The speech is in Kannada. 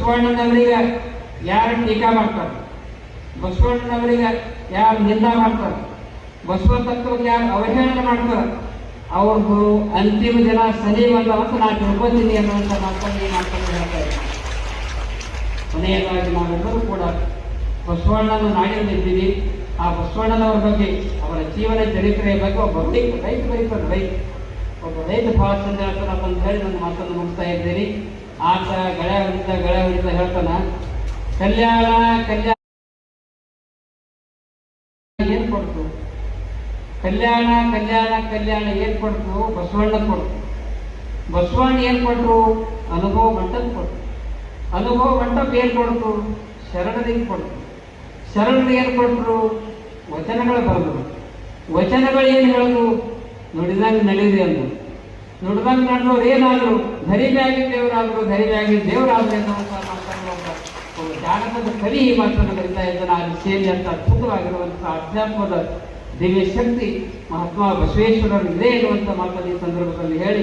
ಬಸವಣ್ಣನವರಿಗೆ ಯಾರು ಟೀಕಾ ಮಾಡ್ತಾರೆ, ಬಸವಣ್ಣನವರಿಗೆ ಯಾರು ನಿಂದ ಮಾಡ್ತಾರೆ, ಬಸವ ತತ್ವಕ್ಕೆ ಯಾರು ಅವಹೇಳನ ಮಾಡ್ತಾರೆ, ಅವ್ರದ್ದು ಅಂತಿಮ ದಿನ ಸರಿ ಬಂದವಂತ ನಾನು ತಿಳ್ಕೊತೀನಿ ಅನ್ನುವಂಥ ಮಾತನ್ನು ಈ ಮಾತನ್ನು ಹೇಳ್ತಾ ಇದ್ದೀನಿ. ಕೊನೆಯದಾಗಿ ನಾವೆಲ್ಲರೂ ಕೂಡ ಬಸವಣ್ಣನ ನಾಡಿನಲ್ಲಿದ್ದೀವಿ. ಆ ಬಸವಣ್ಣನವರ ಬಗ್ಗೆ, ಅವರ ಜೀವನ ಚರಿತ್ರೆಯ ಬಗ್ಗೆ ಒಬ್ಬ ರೈತ ಬರೀತಾರೆ. ಒಬ್ಬ ರೈತ ಭಾಳ ಚಂದ ಹೇಳ್ತಾನಪ್ಪ ಅಂತ ಹೇಳಿ ನನ್ನ ಮಾತನ್ನು ಮುಗಿಸ್ತಾ ಇದ್ದೀನಿ. ಆತ ಗಳೆ ಹೊಡಿತಾ ಹೇಳ್ತಾನ, ಕಲ್ಯಾಣ ಕಲ್ಯಾಣ ಏನ್ ಕೊಡ್ತು, ಕಲ್ಯಾಣ ಕಲ್ಯಾಣ ಕಲ್ಯಾಣ ಏನ್ ಕೊಡ್ತು, ಬಸವಣ್ಣ ಕೊಡ್ತು. ಬಸವಣ್ಣ ಏನ್ ಕೊಟ್ರು, ಅನುಭವ ಮಂಟಪ ಕೊಡ್ತು. ಅನುಭವ ಮಂಟಪ ಏನ್ ಕೊಡ್ತು, ಶರಣರಿಗೆ ಕೊಡ್ತು. ಶರಣರು ಏನ್ ಕೊಟ್ಟರು, ವಚನಗಳು ಬರೆದರು. ವಚನಗಳು ಏನು ಹೇಳಿದ್ರು, ನುಡಿದಂಗೆ ನಡೀರಿ ಅಂದ್ರು. ನುಡಿದಂಗೆ ನಡೆದವ್ರು ಏನಾದ್ರು, ಧರಿಮ್ಯಾಗಿ ದೇವರಾದ್ರು, ಧರಿಮ್ಯಾಗಿ ದೇವರಾದ್ರು ಎನ್ನುವಂಥ ಮಾತನ್ನು ಒಬ್ಬ ಜಾನಪದ ಕವಿ ಈ ಮಾತನ್ನು ಬರಿತಾ ಇದ್ದಾನೆ. ಆ ದಿಶೆಯಲ್ಲಿ ಅಂತ ಅದ್ಭುತವಾಗಿರುವಂಥ ಅಧ್ಯಾತ್ಮದ ದಿವ್ಯ ಶಕ್ತಿ ಮಹಾತ್ಮ ಬಸವೇಶ್ವರರು ಇದೆ ಎನ್ನುವಂಥ ಮಾತನ್ನು ಈ ಸಂದರ್ಭದಲ್ಲಿ ಹೇಳಿ